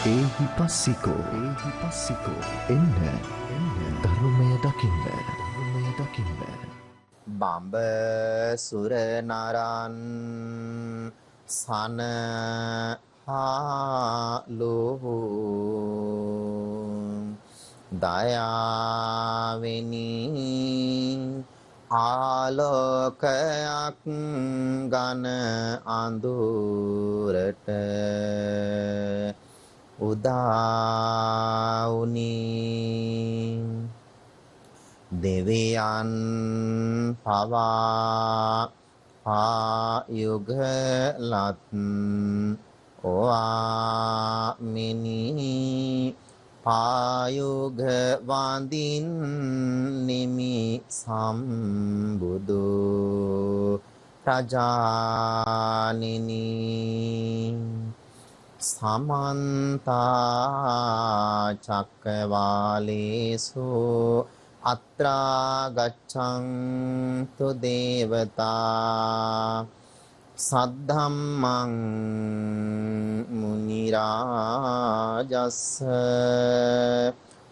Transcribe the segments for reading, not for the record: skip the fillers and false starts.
එහිපස්සිකෝ එන්න ධර්මය දකින්න බඹ සුර නරන් සනහාලෝ දයාවෙනි ආලෝකයක් ගන අඳුරට උදාඋනි දෙවියන් පවා ආයුගලත් ඕආමිනි පායුග වඳින් නිමි සම්බුදු රජානිනි සමන්තා චක්කවාලේසු අත්‍රා ගච්ඡන්තු දේවතා සද්ධම්මං මුනි රාජස්ස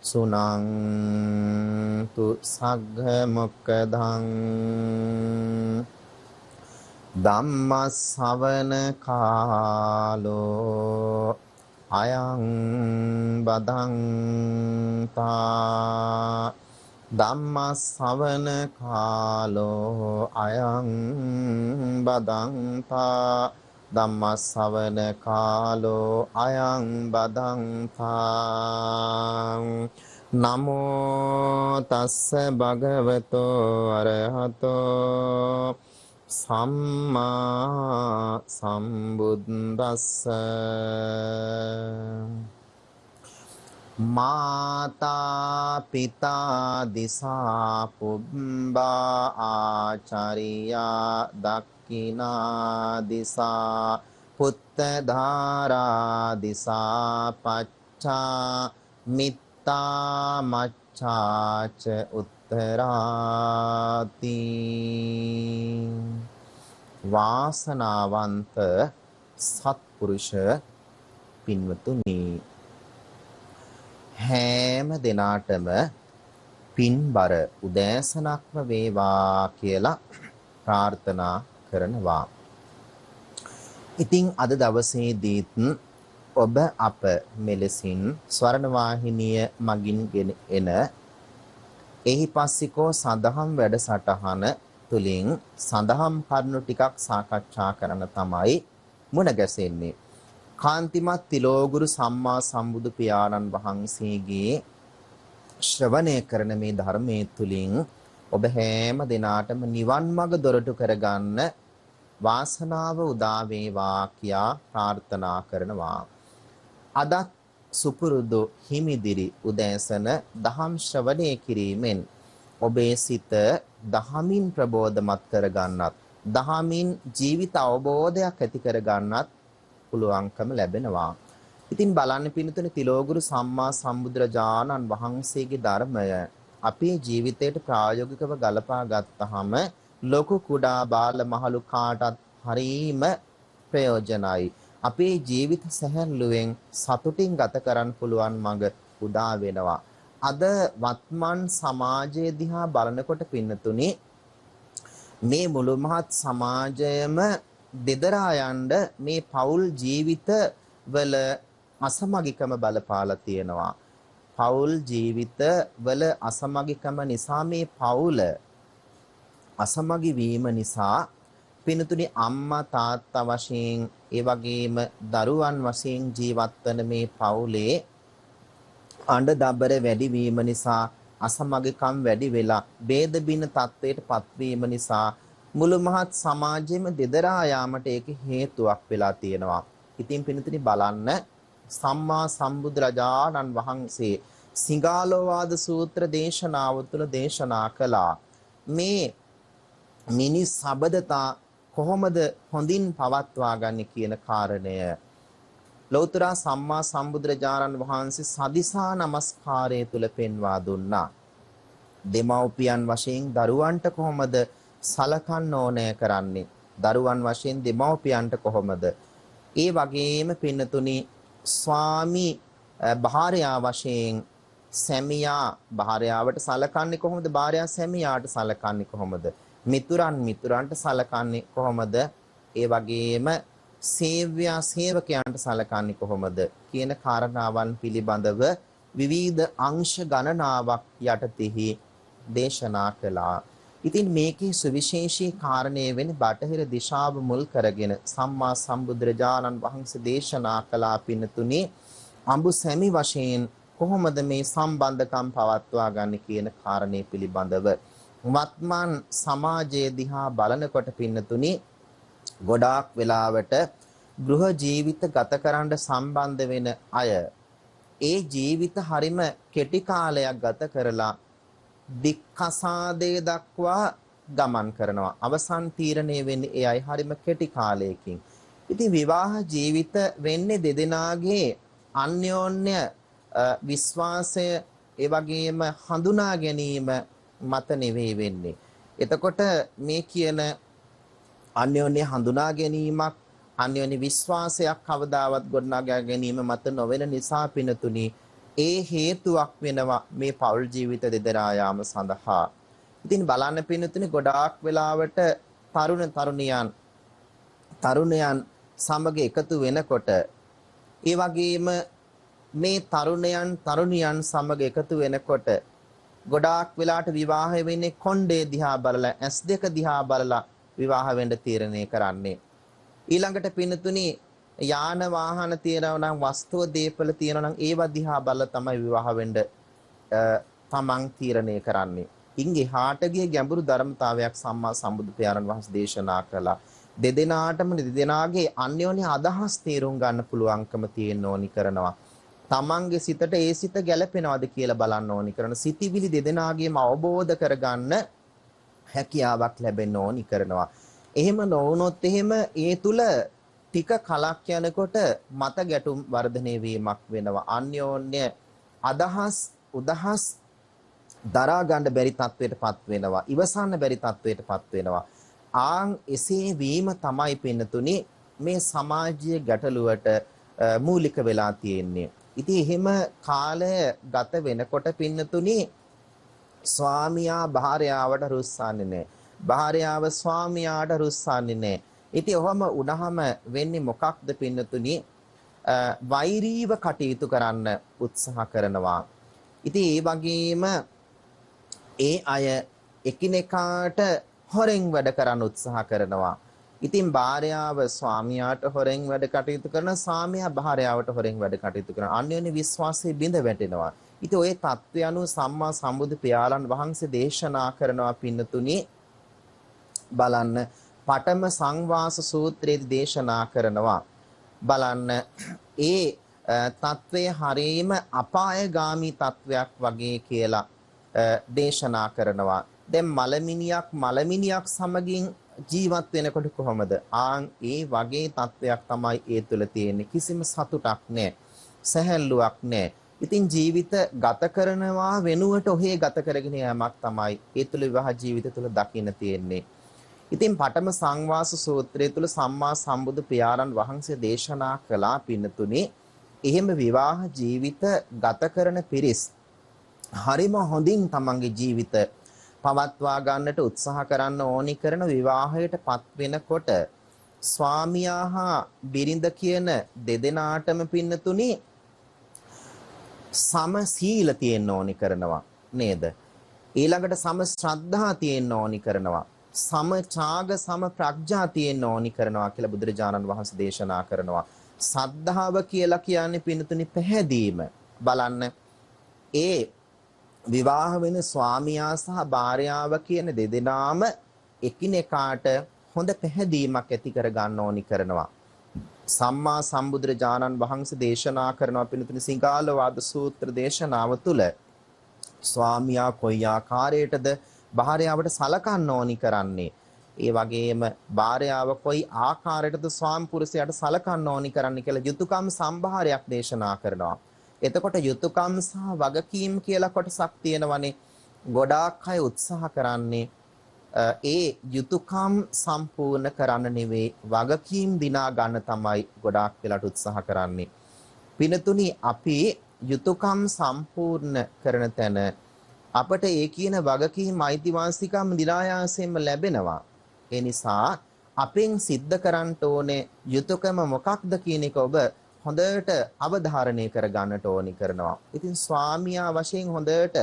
සුනන්තු සග්ග මොක්ඛදං ධම්ම ශ්‍රවණ කාලෝ අයං බදන්තා ධම්ම ශ්‍රවණ කාලෝ අයං බදන්තා ධම්ම ශ්‍රවණ කාලෝ අයං බදන්තා නමෝ තස්ස භගවතෝ අරහතෝ සම්මා සම්බුද්දස්ස මාතා පිතා දිසා පුබ්බා ආචාරියා දක්ඛිනා දිසා පුත්ත ධාරා දිසා පච්චා මිත්තා මච්ඡාච උත්තරාති වාසනාවන්ත සත්පුරුෂ පින්වතුනි හැම දිනාටම පින්බර උදෑසනක්ම වේවා කියලා ප්‍රාර්ථනා කරනවා. ඉතින් අද දවසේදීත් ඔබ අප මෙලෙසින් ස්වර්ණ වාහිනිය මගින් ගෙන එන එහිපස්සිකෝ සඳහම් වැඩසටහන තුලින් සඳහම් කරුණු ටිකක් සාකච්ඡා කරන තමයි මුණ ගැසෙන්නේ. කාන්තිමත් තිලෝගුරු සම්මා සම්බුදු පියාණන් වහන්සේගේ ශ්‍රවණය කරන මේ ධර්මයේ තුලින් ඔබ හැම දිනාටම නිවන් මඟ දොරටු කරගන්න වාසනාව උදා වේවා කියා ප්‍රාර්ථනා කරනවා. අදත් සුපුරුදු හිමිදිරි උදෑසන දහම් ශ්‍රවණය කිරීමෙන් ඔබේ සිත දහමින් ප්‍රබෝධමත් කරගන්නත් දහමින් ජීවිත අවබෝධයක් ඇති කරගන්නත් පුළුවන්කම ලැබෙනවා. ඉතින් බලන්න පින්තුනේ තිලෝගුරු සම්මා සම්බුදුරජාණන් වහන්සේගේ ධර්මය අපේ ජීවිතයට ප්‍රායෝගිකව ගලපා ගත්තාම ලොකු කුඩා බාල මහලු කාටත් හරීම ප්‍රයෝජනයි. අපේ ජීවිත සැහැල්ලුවෙන් සතුටින් ගත කරන්න පුළුවන් මඟ උදා වෙනවා. අද වත්මන් සමාජය දිහා බලනකොට පින්නතුනේ මේ මුළු මහත් සමාජයම දෙදරා යන්න මේ පෞල් ජීවිත වල අසමගිකම බලපාලා තියෙනවා. පෞල් ජීවිත වල අසමගිකම නිසා මේ පෞල අසමගි වීම නිසා පින්තුනි අම්මා තාත්තා වශයෙන් ඒ වගේම දරුවන් වශයෙන් ජීවත් වන මේ පවුලේ අඬ දබර වැඩි වීම නිසා අසමගිකම් වැඩි වෙලා ભેද බින තත්වයට පත්වීම නිසා මුළු මහත් සමාජෙම දෙදරා යාමට ඒක හේතුවක් වෙලා තියෙනවා. ඉතින් පින්තුනි බලන්න සම්මා සම්බුදුරජාණන් වහන්සේ සිඟාලෝවාද සූත්‍ර දේශනාව තුළ දේශනා කළා මේ මිනිස් සබදතා කොහොමද හොඳින් පවත්වා ගන්න කියන කාරණය. ලෞතර සම්මා සම්බුදුරජාණන් වහන්සේ සදිසා නමස්කාරය තුල පෙන්වා දුන්නා. දෙමව්පියන් වශයෙන් දරුවන්ට කොහොමද සලකන්න ඕනෑ කරන්නේ? දරුවන් වශයෙන් දෙමව්පියන්ට කොහොමද? ඒ වගේම පින්නතුනි ස්වාමි භාර්යාව වශයෙන් සැමියා භාර්යාවට සලකන්නේ කොහොමද? භාර්යාව සැමියාට සලකන්නේ කොහොමද? මිතුරන්ට සලකන්නේ කොහොමද? ඒ වගේම සේව්‍යා සේවකයන්ට සලකන්නේ කොහොමද කියන කාරණාවන් පිළිබඳව විවිධ අංශ ගණනාවක් යටතෙහි දේශනා කළා. ඉතින් මේකේ සුවිශේෂී කාරණේ වෙන්නේ බටහිර දිශාව මුල් කරගෙන සම්මා සම්බුදුරජාණන් වහන්සේ දේශනා කළා පින්නතුනි අඹු සැමි වශයෙන් කොහොමද මේ සම්බන්ධකම් පවත්වා ගන්න කියන කාරණේ පිළිබඳව වත්මන් සමාජයේ දිහා බලනකොට පින්නතුනි ගොඩාක් වෙලාවට ගෘහ ජීවිත ගත කරන්න සම්බන්ධ වෙන අය ඒ ජීවිත හරිම කෙටි කාලයක් ගත කරලා දික්කසාදේ දක්වා ගමන් කරනවා. අවසන් තීරණය වෙන්නේ ඒ අය හරිම කෙටි කාලයකින්. ඉතින් විවාහ ජීවිත වෙන්නේ දෙදෙනාගේ අන්‍යෝන්‍ය විශ්වාසය ඒ වගේම හඳුනා ගැනීම මත නෙවෙයි වෙන්නේ. එතකොට මේ කියන අන්‍යෝන්‍ය හඳුනා ගැනීමක් අන්‍යෝන්‍ය විශ්වාසයක් කවදාවත් ගොඩනගා ගැනීම මත නොවන නිසා පිනතුනි ඒ හේතුවක් වෙනවා මේ පෞල් ජීවිත දෙදරා යාම සඳහා. ඉතින් බලන්න පිනතුනි ගොඩාක් වෙලාවට තරුණයන් සමග එකතු වෙනකොට ඒ වගේම මේ තරුණියන් සමග එකතු වෙනකොට ගොඩාක් වෙලාට විවාහ වෙන්නේ කොණ්ඩේ දිහා බලලා S2 දිහා බලලා විවාහ වෙන්න තීරණය කරන්නේ. ඊළඟට පින්නතුනි යාන වාහන තියෙනවා නම් වස්තුව දීපල තියෙනවා නම් ඒව දිහා බලලා තමයි විවාහ වෙන්න තමන් තීරණය කරන්නේ. ඉංගේ හාට ගිය ගැඹුරු ධර්මතාවයක් සම්මා සම්බුදු පියාණන් වහන්සේ දේශනා කළා. දෙදෙනාගේ අන්‍යෝන්‍ය අදහස් තේරුම් ගන්න පුළුවන්කම තියෙන්න ඕනි කරනවා. තමන්ගේ සිතට ඒ සිත ගැළපෙනවද කියලා බලන්න ඕනි කරන සිතිවිලි දෙදෙනාගේම අවබෝධ කරගන්න හැකියාවක් ලැබෙන්න ඕනි කරනවා. එහෙම නොවුනොත් එහෙම ඒ තුල ටික කලක් යනකොට මත ගැටුම් වර්ධනය වීමක් වෙනවා. අන්‍යෝන්‍ය උදහස් දරා ගන්න බැරි තත්වයටපත් වෙනවා. ඉවසන්න බැරි තත්වයටපත් වෙනවා. ආන් එසේ වීම තමයි පින්නතුනි මේ සමාජීය ගැටලුවට මූලික වෙලා තියෙන්නේ. ඉතින් එහෙම කාලය ගත වෙනකොට පින්නතුනි ස්වාමියා භාර්යාවට රුස්සන්නේ නැහැ. භාර්යාව ස්වාමියාට රුස්සන්නේ නැහැ. ඉතින් ඔහම උනහම වෙන්නේ මොකක්ද පින්නතුනි? වෛරීව කටයුතු කරන්න උත්සාහ කරනවා. ඉතින් ඒ වගේම ඒ අය එකිනෙකාට හොරෙන් වැඩ කරන්න උත්සාහ කරනවා. ඉතින් භාර්යාව ස්වාමියාට හොරෙන් වැඩ කටයුතු කරන ස්වාමියා භාර්යාවට හොරෙන් වැඩ කටයුතු කරන අන්‍යෝන්‍ය විශ්වාසයේ බිඳ වැටෙනවා. ඉතින් ওই தත්ත්වය අනුව සම්මා සම්බුදු පියාණන් වහන්සේ දේශනා කරනවා පින්නතුනි බලන්න පඨම සංවාස සූත්‍රයේදී දේශනා කරනවා බලන්න ඒ තත්ත්වය හරීම අපායගාමී තත්වයක් වගේ කියලා දේශනා කරනවා. දැන් මලමිනියක් සමගින් ජීවත් වෙනකොට කොහොමද? ආන් ඒ වගේ තත්වයක් තමයි ඒ තුල තියෙන්නේ. කිසිම සතුටක් නැහැ. සැහැල්ලුවක් නැහැ. ඉතින් ජීවිත ගත කරනවා වෙනුවට ඔහේ ගත කරගෙන යෑමක් තමයි ඒ තුල විවාහ ජීවිත තුල දකින්න තියෙන්නේ. ඉතින් පඨම සංවාස සූත්‍රය තුල සම්මා සම්බුදු පියාණන් වහන්සේ දේශනා කළා පින්නතුනේ එහෙම විවාහ ජීවිත ගත කරන පිරිස් හරිම හොඳින් තමන්ගේ ජීවිත පවත්වා ගන්නට උත්සාහ කරන්න ඕනි කරන විවාහයටපත් වෙනකොට ස්වාමියා හා බිරිඳ කියන දෙදෙනාටම පින්නතුනි සම සීල තියෙන්න ඕනි කරනවා නේද? ඊළඟට සම ශ්‍රද්ධා තියෙන්න ඕනි කරනවා. සම ඡාග සම ප්‍රඥා තියෙන්න ඕනි කරනවා කියලා බුදුරජාණන් වහන්සේ දේශනා කරනවා. සද්ධාව කියලා කියන්නේ පින්නතුනි පැහැදීම. බලන්න ඒ විවාහ වෙන ස්වාමියා සහ භාර්යාව කියන දෙදෙනාම එකිනෙකාට හොඳ පැහැදීමක් ඇති කර ගන්න ඕනි කරනවා. සම්මා සම්බුදුරජාණන් වහන්සේ දේශනා කරනවා පිළිතුරු සිංහාලවාද සූත්‍ර දේශනාව තුළ ස්වාමියා කොයි ආකාරයටද භාර්යාවට සලකන්න ඕනි කරන්නේ. ඒ වගේම භාර්යාව කොයි ආකාරයටද ස්වාමි පුරුෂයාට සලකන්න ඕනි කරන්නේ කියලා යුතුයකම් සම්භාරයක් දේශනා කරනවා. එතකොට යුතුයකම් සහ වගකීම් කියලා කොටසක් තියෙනවනේ. ගොඩාක් අය උත්සාහ කරන්නේ ඒ යුතුයකම් සම්පූර්ණ කරන්න නෙවෙයි වගකීම් දිනා ගන්න තමයි ගොඩාක් වෙලාට උත්සාහ කරන්නේ. පිනතුනි අපි යුතුයකම් සම්පූර්ණ කරන තැන අපට ඒ කියන වගකීම් අයිතිවාසිකම් නිරායාසයෙන්ම ලැබෙනවා. ඒ නිසා අපෙන් සිද්ධ කරන්න ඕනේ යුතුයකම මොකක්ද කියන එක ඔබ හොඳට අවධාරණය කර ගන්නට ඕනි කරනවා. ඉතින් ස්වාමියා වශයෙන් හොඳට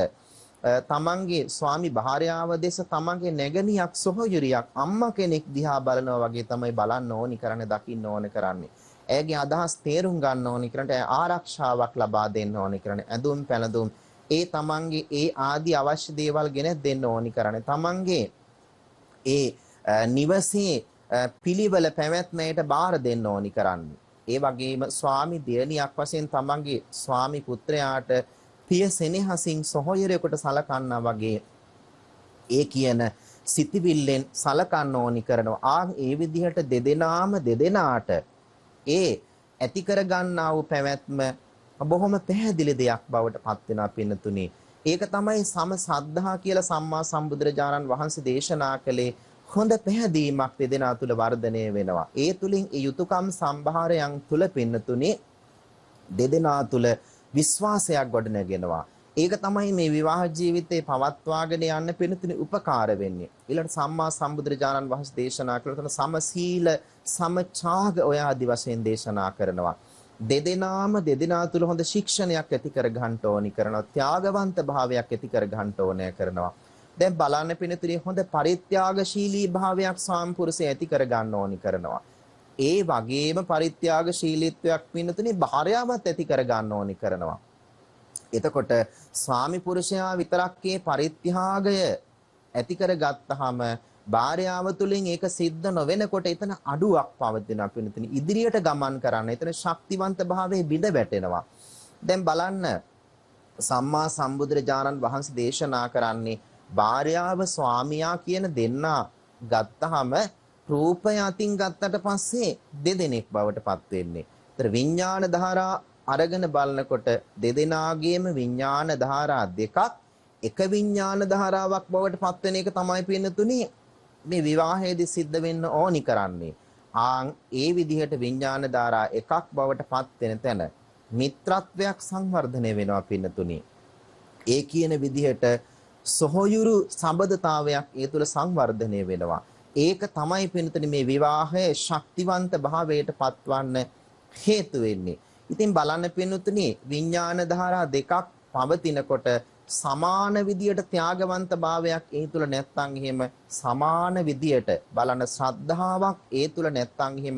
තමන්ගේ ස්වාමි භාර්යාව දෙස තමන්ගේ නැගණියක් සොහොයුරියක් අම්මා කෙනෙක් දිහා බලනවා වගේ තමයි බලන්න ඕනි කරන්නේ දකින්න ඕනි කරන්නේ. ඇයගේ අදහස් තේරුම් ගන්න ඕනි කරන්නේ ආරක්ෂාවක් ලබා දෙන්න ඕනි කරන්නේ ඇඳුම් පැළඳුම් ඒ තමන්ගේ ඒ ආදි අවශ්‍ය දේවල් ගෙන දෙන්න ඕනි කරන්නේ තමන්ගේ ඒ නිවසේ පිළිවෙල පැවැත්මට බාර දෙන්න ඕනි කරන්නේ. ඒ වගේම ස්වාමි දියණියක් වශයෙන් තමන්ගේ ස්වාමි පුත්‍රයාට පිය සෙනෙහසින් සොහොයුරෙකුට සලකන්නා වගේ ඒ කියන සිතිවිල්ලෙන් සලකන්න ඕනි කරනවා. ඒ විදිහට දෙදෙනාට ඒ ඇති කර ගන්නා වූ පැවැත්ම බොහොම පැහැදිලි දෙයක් බවට පත් වෙනවා පින්නතුනි. ඒක තමයි සම සද්ධා කියලා සම්මා සම්බුදුරජාණන් වහන්සේ දේශනා කළේ. හොඳ පැහැදීමක් දෙදෙනා තුල වර්ධනය වෙනවා. ඒ තුලින් ඒ යුතුයකම් සම්භාරයන් තුල පින්නතුනි දෙදෙනා තුල විශ්වාසයක් ගොඩනගෙනවා. ඒක තමයි මේ විවාහ ජීවිතේ පවත්වාගෙන යන්න පින්නතුනි උපකාර වෙන්නේ. ඊළඟ සම්මා සම්බුදුරජාණන් වහන්සේ දේශනා කළ සමසීල සමචාග ඔය ආදි වශයෙන් දේශනා කරනවා. දෙදෙනා තුල හොඳ ශික්ෂණයක් ඇති කර ගන්න ඕනි කරනවා. ත්‍යාගවන්ත භාවයක් ඇති කර ගන්න ඕනේ කරනවා. දැන් බලන්න පින්නතුනි හොඳ පරිත්‍යාගශීලී භාවයක් සාම්පුරුෂය ඇති කර ගන්න ඕනි කරනවා. ඒ වගේම පරිත්‍යාගශීලීත්වයක් පින්නතුනි භාර්යාවත් ඇති කර ගන්න ඕනි කරනවා. එතකොට ස්වාමි පුරුෂයා විතරක්ේ පරිත්‍යාගය ඇති කර ගත්තාම භාර්යාව තුලින් ඒක සිද්ධ නොවෙනකොට එතන අඩුවක් පවතිනවා පින්නතුනි. ඉදිරියට ගමන් කරන්න එතන ශක්තිවන්ත භාවයේ බිඳ වැටෙනවා. දැන් බලන්න සම්මා සම්බුදුරජාණන් වහන්සේ දේශනා කරන්නේ භාර්යාව ස්වාමියා කියන දෙන්නා ගත්තාම රූපය අතින් ගත්තට පස්සේ දෙදෙනෙක් බවට පත් වෙන්නේ. ඒතර විඥාන ධාරා අරගෙන බලනකොට දෙදෙනාගේම විඥාන ධාරා දෙකක් එක විඥාන ධාරාවක් බවට පත් වෙන එක තමයි පින්නතුනි මේ විවාහයේදී සිද්ධ වෙන්න ඕනි කරන්නේ. ඒ විදිහට විඥාන ධාරා එකක් බවට පත් වෙන තැන මිත්‍රත්වයක් සංවර්ධනය වෙනවා පින්නතුනි. ඒ කියන විදිහට සොහොයුරු සම්බන්ධතාවයක් ඒ තුල සංවර්ධනය වෙනවා. ඒක තමයි පින්නතුනි මේ විවාහයේ ශක්තිවන්ත භාවයට පත්වන්න හේතු වෙන්නේ. ඉතින් බලන්න පින්නතුනි විඥාන ධාරා දෙකක් පවතිනකොට සමාන විදියට ත්‍යාගවන්ත භාවයක් ඒ තුල නැත්නම් එහෙම සමාන විදියට බලන ශ්‍රද්ධාවක් ඒ තුල නැත්නම් එහෙම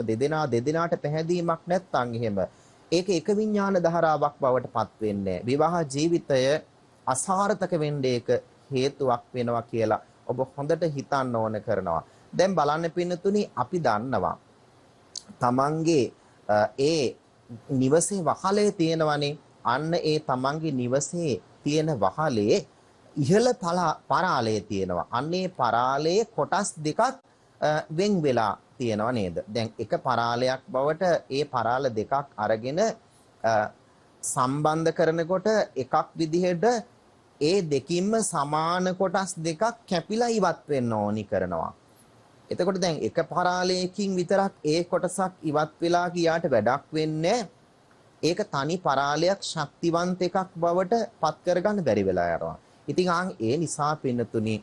දෙදෙනාට පැහැදීමක් නැත්නම් එහෙම ඒක එක විඥාන ධාරාවක් බවට පත් වෙන්නේ. විවාහ ජීවිතය අසාර්ථක වෙන්නේ ඒක හේතුවක් වෙනවා කියලා ඔබ හොඳට හිතන්න ඕන කරනවා. දැන් බලන්න පින්නතුනි අපි දන්නවා තමන්ගේ ඒ නිවසේ වහලේ තියෙනවනේ. අන්න ඒ තමන්ගේ නිවසේ තියෙන වහලේ ඉහළ පරාලයේ තියෙනවා. අන්නේ පරාලයේ කොටස් දෙකක් වෙන් වෙලා තියෙනවා නේද? දැන් එක පරාලයක් බවට ඒ පරාල දෙකක් අරගෙන සම්බන්ධ කරනකොට එකක් විදිහට ඒ දෙකින්ම සමාන කොටස් දෙකක් කැපිලා ඉවත් වෙන්න ඕනි කරනවා. එතකොට දැන් එක පරාලයකින් විතරක් ඒ කොටසක් ඉවත් වෙලා ගියාට වැඩක් වෙන්නේ. ඒක තනි පරාලයක් ශක්තිවන්ත එකක් බවට පත් කරගන්න බැරි වෙලා යනවා. ඉතින් ඒ නිසා පින්නතුනි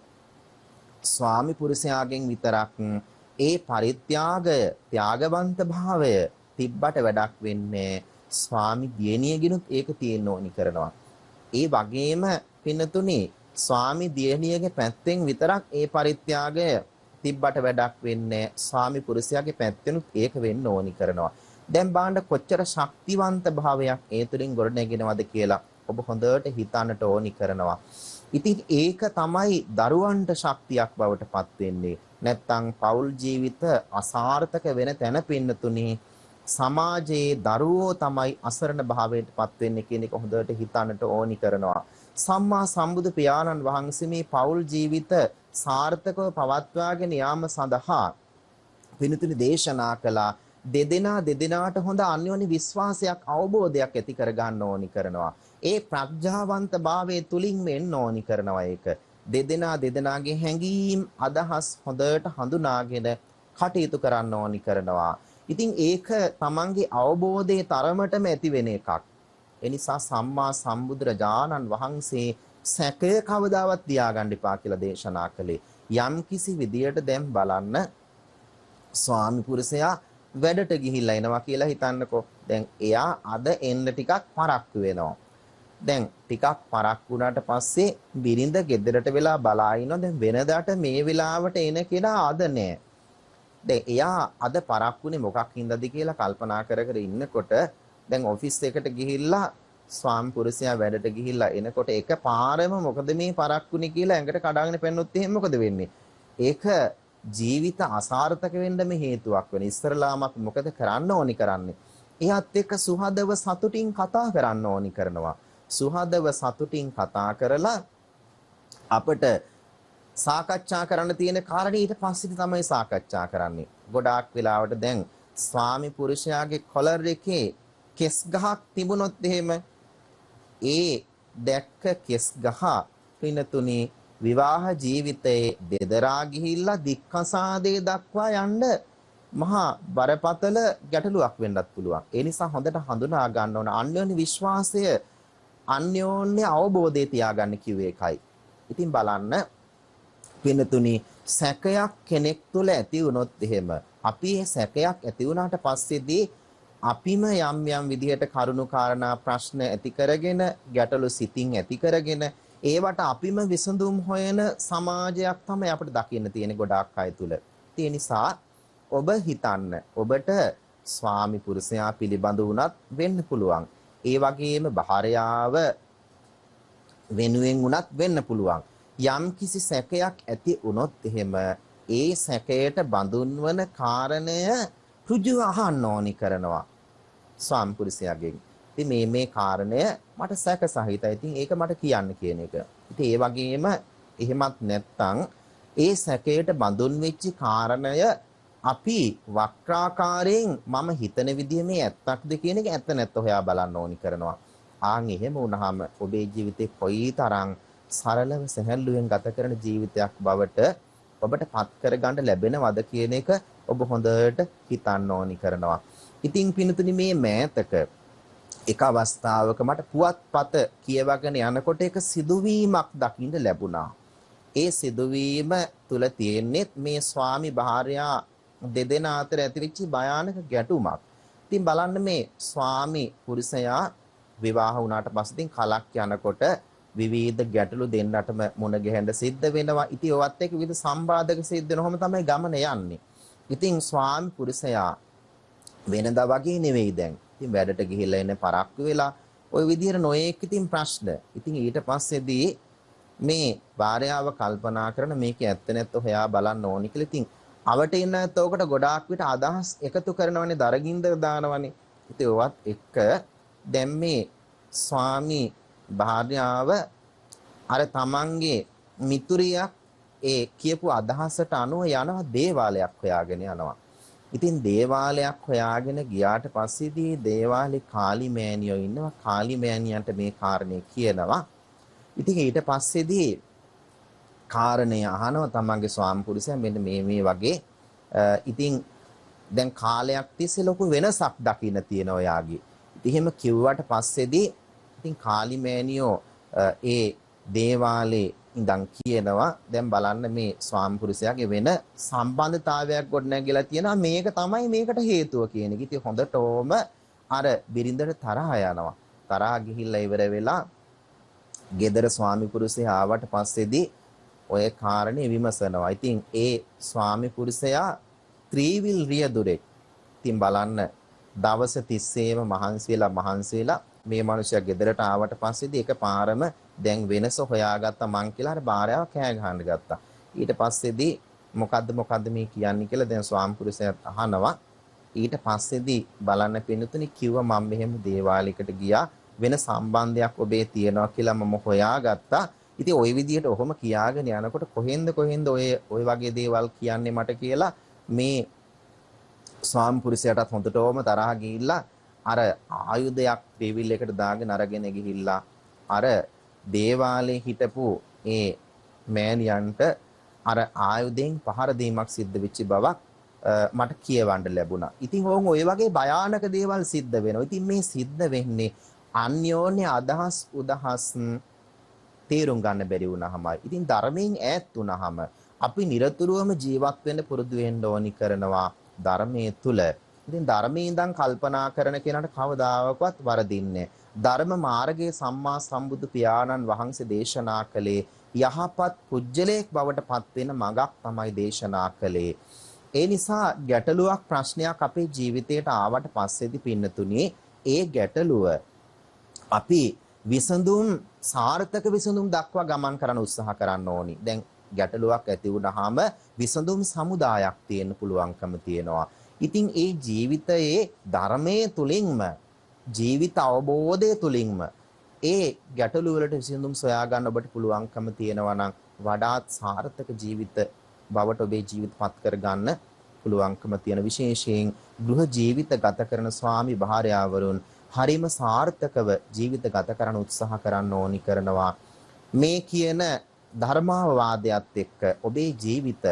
ස්වාමි පුරුෂයාගෙන් විතරක් ඒ පරිත්‍යාගය ත්‍යාගවන්ත භාවය තිබ්බට වැඩක් වෙන්නේ. ස්වාමි දියණියගෙනුත් ඒක තියෙන්න ඕනි කරනවා. ඒ වගේම පින්නතුනි ස්වාමි දියණියගේ පැත්තෙන් විතරක් ඒ පරිත්‍යාගය තිබ්බට වැඩක් වෙන්නේ. ස්වාමි පුරුෂයාගේ පැත්තෙනුත් ඒක වෙන්න ඕනි කරනවා. දැන් බලන්න කොච්චර ශක්තිවන්ත භාවයක් ඒ තුලින් ගොඩනගෙනවද කියලා ඔබ හොඳට හිතන්නට ඕනි කරනවා. ඉතින් ඒක තමයි දරුවන්ට ශක්තියක් බවට පත් වෙන්නේ. නැත්තම් පෞල් ජීවිත අසාර්ථක වෙන තැන පින්නතුනි සමාජයේ දරුවෝ තමයි අසරණ භාවයට පත් වෙන්නේ කියන එක හොඳට හිතන්නට ඕනි කරනවා. සම්මා සම්බුදු පියාණන් වහන්සේ මේ පෞල් ජීවිත සාර්ථකව පවත්වාගෙන යාම සඳහා පින්නතුනි දේශනා කළා. දෙදෙනාට හොඳ අන්‍යෝන්‍ය විශ්වාසයක් අවබෝධයක් ඇති කර ගන්න ඕනි කරනවා. ඒ ප්‍රඥාවන්ත භාවයේ තුලින් වෙන්න ඕනි කරනවා. ඒක දෙදෙනාගේ හැඟීම් අදහස් හොඳට හඳුනාගෙන කටයුතු කරන්න ඕනි කරනවා. ඉතින් ඒක තමන්ගේ අවබෝධයේ තරමටම ඇති වෙන එකක්. ඒ නිසා සම්මා සම්බුදුරජාණන් වහන්සේ සැකය කවදාවත් තියාගන්න එපා කියලා දේශනා කළේ. යම් කිසි විදියට දැන් බලන්න ස්වාමි පුරුෂයා වැඩට ගිහිල්ලා එනවා කියලා හිතන්නකෝ. දැන් එයා අද එන්න ටිකක් පරක්කු වෙනවා. දැන් ටිකක් පරක්කු වුණාට පස්සේ බිරිඳ ගෙදරට වෙලා බලා ඉනවා. දැන් වෙනදාට මේ වෙලාවට එන කෙනා අද නෑ. දැන් එයා අද පරක්කුනේ මොකක් හින්දාද කියලා කල්පනා කර කර ඉන්නකොට දැන් ඔෆිස් එකට ගිහිල්ලා ස්වාමි පුරුෂයා වැඩට ගිහිල්ලා එනකොට එකපාරම මොකද මේ පරක්කුනේ කියලා ඇඟට කඩාගෙන පෙන්නොත් එහෙම මොකද වෙන්නේ? ඒක ජීවිත අසාර්ථක වෙන්න මේ හේතුවක් වෙන. ඉස්සරලාමක් මොකද කරන්න ඕනි කරන්නේ? එයාත් එක්ක සුහදව සතුටින් කතා කරන්න ඕනි කරනවා. සුහදව සතුටින් කතා කරලා අපිට සාකච්ඡා කරන්න තියෙන කාරණේ ඊට පස්සේ තමයි සාකච්ඡා කරන්නේ. ගොඩාක් වෙලාවට දැන් ස්වාමි පුරුෂයාගේ කොලර් එකේ කෙස් ගහක් තිබුණොත් එහෙම ඒ දැක්ක කෙස් ගහ පිනතුනි විවාහ ජීවිතයේ දෙදරා ගිහිල්ලා දික්කසාදේ දක්වා යන්න මහා බරපතල ගැටලුවක් වෙන්නත් පුළුවන්. ඒ නිසා හොඳට හඳුනා ගන්න ඕන අන්‍යෝන්‍ය විශ්වාසය අන්‍යෝන්‍ය අවබෝධය තියාගන්න කිව්වේ එකයි. ඉතින් බලන්න පිනතුනි සැකයක් කෙනෙක් තුළ ඇති වුණොත් එහෙම අපි ඒ සැකයක් ඇති වුණාට පස්සේදී අපිම යම් යම් විදිහට කරුණු කාරණා ප්‍රශ්න ඇති කරගෙන ගැටලු සිතින් ඇති කරගෙන ඒවට අපිම විසඳුම් හොයන සමාජයක් තමයි අපිට දකින්න තියෙන ගොඩාක් අය තුල. ඒ නිසා ඔබ හිතන්න ඔබට ස්වාමි පුරුෂයා පිළිබඳ වුණත් වෙන්න පුළුවන්. ඒ වගේම භාර්යාව වෙනුවෙන් වුණත් වෙන්න පුළුවන්. යම් කිසි සැකයක් ඇති වුණොත් එහෙම ඒ සැකයට බඳුන් වන කාරණය ඍජුව අහන්න ඕනි කරනවා ස්වාමි පුරුෂයාගෙන්. ඉතින් මේ කාරණය මට සැක සහිතයි. ඉතින් ඒක මට කියන්න කියන එක. ඉතින් ඒ වගේම එහෙමත් නැත්නම් ඒ සැකයට බඳුන් වෙච්ච කාරණය අපි වක්‍රාකාරයෙන් මම හිතන විදිහ මේ ඇත්තක්ද කියන එක ඇත්ත නැත්ත හොයා බලන්න ඕනි කරනවා. ආන් එහෙම වුණාම ඔබේ ජීවිතේ කොයිතරම් සරලව සැහැල්ලුවෙන් ගත කරන ජීවිතයක් බවට ඔබට පත් කරගන්න ලැබෙනවද කියන එක ඔබ හොඳට හිතන්න ඕනි කරනවා. ඉතින් පින්තුනි මේ මෑතක එක අවස්ථාවක මට පුවත්පත කියවගෙන යනකොට එක සිදුවීමක් දකින්න ලැබුණා. ඒ සිදුවීම තුල තියෙන්නේ මේ ස්වාමි භාර්යා දෙදෙනා අතර ඇතිවෙච්ච භයානක ගැටුමක්. ඉතින් බලන්න මේ ස්වාමි පුරුෂයා විවාහ වුණාට පස්සේ ඉතින් කලක් යනකොට විවිධ ගැටලු දෙන්නටම මුණ ගැහෙන්න සිද්ධ වෙනවා. ඉතින් ඔවත් එක්ක විවිධ සම්බාධක සිද්ධ වෙනවම තමයි ගමන යන්නේ. ඉතින් ස්වාමි පුරුෂයා වෙනදා වගේ නෙවෙයි දැන්. ඉතින් වැඩට ගිහිල්ලා එන්නේ පරක්කු වෙලා ওই විදිහට නොයේක් ඉතින් ප්‍රශ්න. ඉතින් ඊට පස්සේදී මේ භාර්යාව කල්පනා කරන මේක ඇත්ත නැත්ත හොයා බලන්න ඕනි කියලා ඉතින් අවට ඉන්න ඇත්තෝකට ගොඩාක් විට අදහස් එකතු කරනවනේ දරගින්දර දානවනේ. ඉතින් ඔවත් එක්ක දැන් මේ ස්වාමි භාර්යාව අර තමන්ගේ මිතුරියක් ඒ කියපු අදහසට අනුව යනවා දේවාලයක් හොයාගෙන යනවා. ඉතින් දේවාලයක් හොයාගෙන ගියාට පස්සේදී දේවාලේ කාලිමෑණියෝ ඉන්නවා. කාලිමෑණියන්ට මේ කාරණේ කියනවා. ඉතින් ඊට පස්සේදී කාරණේ අහනවා තමන්ගේ ස්වාමි පුරුෂයා මෙන්න මේ වගේ. ඉතින් දැන් කාලයක් තිස්සේ ලොකු වෙනසක් දකින්න තියෙනවා යාගේ. ඉතින් එහෙම කිව්වට පස්සේදී ඉතින් කාලිමෑණියෝ ඒ දේවාලේ ඉඳන් කියනවා දැන් බලන්න මේ ස්වාමි පුරුෂයාගේ වෙන සම්බන්ධතාවයක් ගොඩනැගිලා තියෙනවා මේක තමයි මේකට හේතුව කියන එක. ඉතින් හොඳටම අර බිරිඳට තරහ යනවා. තරහ ගිහිල්ලා ඉවර වෙලා ගෙදර ස්වාමි පුරුෂයා ආවට පස්සේදී ඔය කාරණේ විමසනවා. ඉතින් ඒ ස්වාමි පුරුෂයා ත්‍රිවිල් රියදුරෙක්. ඉතින් බලන්න දවස් 30ෙම මහන්සි වෙලා මේ මිනිස්සයා ගෙදරට ආවට පස්සේදී එකපාරම දැන් වෙනස හොයාගත්තා මං කියලා අර භාර්යාව කෑ ගහන්න ගත්තා. ඊට පස්සේදී මොකද්ද මේ කියන්නේ කියලා දැන් ස්වාමි පුරුෂයා අහනවා. ඊට පස්සේදී බලන්න පින්තුනි කිව්වා මම මෙහෙම දේවාලයකට ගියා වෙන සම්බන්ධයක් ඔබේ තියෙනවා කියලා මම හොයාගත්තා. ඉතින් ওই විදිහට ඔහොම කියාගෙන යනකොට කොහෙන්ද ඔය වගේ දේවල් කියන්නේ මට කියලා මේ ස්වාමි පුරුෂයාටත් හොඳටම තරහ ගිහිල්ලා අර ආයුධයක් ටේබල් එකට දාගෙන අරගෙන ගිහිල්ලා අර දේවාලේ හිටපු ඒ මෑණියන්ට අර ආයුධයෙන් පහර දීමක් සිද්ධ වෙච්ච බවක් මට කියවන්න ලැබුණා. ඉතින් ඔය වගේ භයානක දේවල් සිද්ධ වෙනවා. ඉතින් මේ සිද්ධ වෙන්නේ අන්‍යෝන්‍ය අදහස් උදහස් තේරුම් ගන්න බැරි වුණාමයි. ඉතින් ධර්මයෙන් ඈත් වුණාම අපි නිරතුරුවම ජීවත් වෙන්න පුරුදු වෙන්න ඕනි කරනවා ධර්මයේ තුල. ඉතින් ධර්මයෙන් ඉඳන් කල්පනා කරන කෙනාට කවදාකවත් වරදින්නේ ධර්ම මාර්ගයේ සම්මා සම්බුදු පියාණන් වහන්සේ දේශනා කළේ යහපත් කුජලයක් බවට පත් වෙන මඟක් තමයි දේශනා කළේ. ඒ නිසා ගැටලුවක් ප්‍රශ්නයක් අපේ ජීවිතයට ආවට පස්සේදී පින්නතුනේ ඒ ගැටලුව අපි විසඳුම් සාර්ථක විසඳුම් දක්වා ගමන් කරන්න උත්සාහ කරන්න ඕනි. දැන් ගැටලුවක් ඇති වුණාම විසඳුම් සමුදායක් තියෙන්න පුළුවන්කම තියෙනවා. ඉතින් ඒ ජීවිතයේ ධර්මයේ තුලින්ම ජීවිත අවබෝධය තුලින්ම ඒ ගැටලු වලට විසඳුම් සොයා ගන්න ඔබට පුළුවන්කම තියෙනවා නම් වඩාත් සාර්ථක ජීවිත බවට ඔබේ ජීවිතපත් කර ගන්න පුළුවන්කම තියෙන විශේෂයෙන් ගෘහ ජීවිත ගත කරන ස්වාමි භාර්යාවරුන් හරිම සාර්ථකව ජීවිත ගත කරන්න උත්සාහ කරන්න ඕනි කරනවා. මේ කියන ධර්මාවවාදයට එක්ක ඔබේ ජීවිත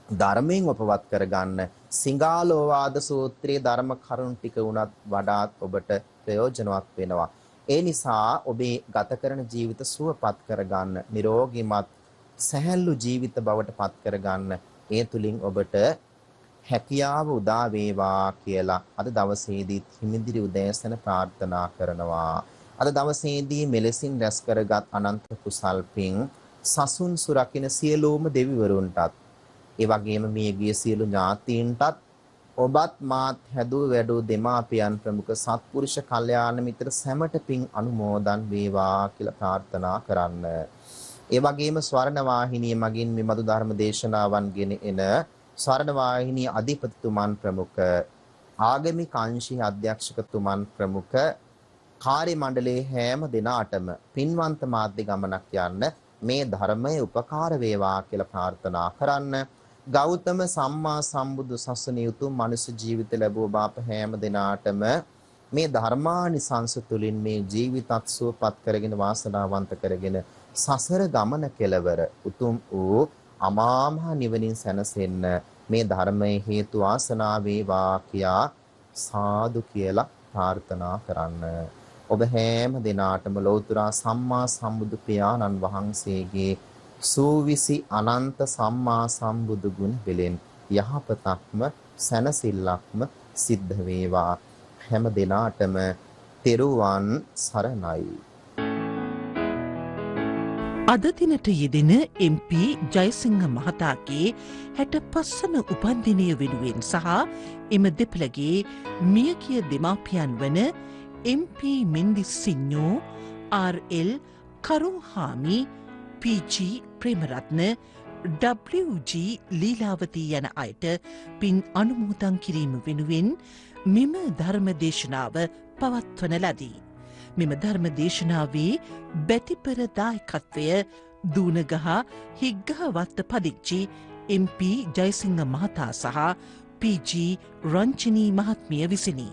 ධර්මයෙන් උපවත් කරගන්න සිංහාලෝවාද සූත්‍රයේ ධර්ම කරුණු ටික උනත් වඩාත් ඔබට ප්‍රයෝජනවත් වෙනවා. ඒ නිසා ඔබේ ගත කරන ජීවිත සුවපත් කරගන්න නිරෝගීමත් සැහැල්ලු ජීවිත බවට පත් කරගන්න ඒ තුලින් ඔබට හැකියාව උදා වේවා කියලා අද දවසේදී හිමිදිරි උදෑසන ප්‍රාර්ථනා කරනවා. අද දවසේදී මෙලෙසින් රැස් කරගත් අනන්ත කුසල් පින් සසුන් සුරකින්න සියලුම දෙවිවරුන්ටත් ඒ වගේම මියගිය සියලු ඥාතීන්ටත් ඔබත් මාත් හැදූ වැඩූ දෙමාපියන් ප්‍රමුඛ සත්පුරුෂ කල්යාණ මිත්‍ර සැමට පින් අනුමෝදන් වේවා කියලා ප්‍රාර්ථනා කරන්න. ඒ වගේම ස්වර්ණ වාහිනිය මගින් මේ මధు ධර්ම දේශනාවන් ගෙන එන ස්වර්ණ වාහිනිය අධිපතිතුමන් ප්‍රමුඛ ආගමික අංශයේ අධ්‍යක්ෂකතුමන් ප්‍රමුඛ කාර්ය මණ්ඩලයේ හැම දිනාටම පින්වන්ත මාධ්‍ය ගමනක් යන්න මේ ධර්මයේ උපකාර වේවා කියලා ප්‍රාර්ථනා කරන්න. ගෞතම සම්මා සම්බුදු සසුනේ උතුම් මනුෂ්‍ය ජීවිත ලැබුව බාප හැම දිනාටම මේ ධර්මානිසංස තුලින් මේ ජීවිතත් සුවපත් කරගෙන වාසනාවන්ත කරගෙන සසර ගමන කෙලවර උතුම් වූ අමාමහ නිවනින් සැනසෙන්න මේ ධර්මයේ හේතු වාසනා වේවා කියා සාදු කියලා ප්‍රාර්ථනා කරන්න. ඔබ හැම දිනාටම ලෞතර සම්මා සම්බුදු පියාණන් වහන්සේගේ සූවිසි අනන්ත සම්මා සම්බුදු ගුණ වලින් යහපතක්ම සැනසෙල්ලක්ම සිද්ධ වේවා. හැම දිනාටම තෙරුවන් සරණයි. අද දිනට යෙදෙන MP ජයසිංහ මහතාගේ 65 වන උපන්දිනය වෙනුවෙන් සහ එම දෙපළගේ මියගිය දෙමාපියන් වන MP මෙන්දිසිඤ්ඤෝ RL කරුහාමි PG Premaratne WG Leelawathi යන අයට පින් අනුමෝදන් කිරීම වෙනුවෙන් මෙම ධර්ම දේශනාව පවත්වන ලදී. මෙම ධර්ම දේශනාවේ බැතිපර දායකත්වය දූනගහ හිග්ගහවත්ත පදිච්චි MP ජයසිංහ මහතා සහ PG රංචනී මහත්මිය විසිනි.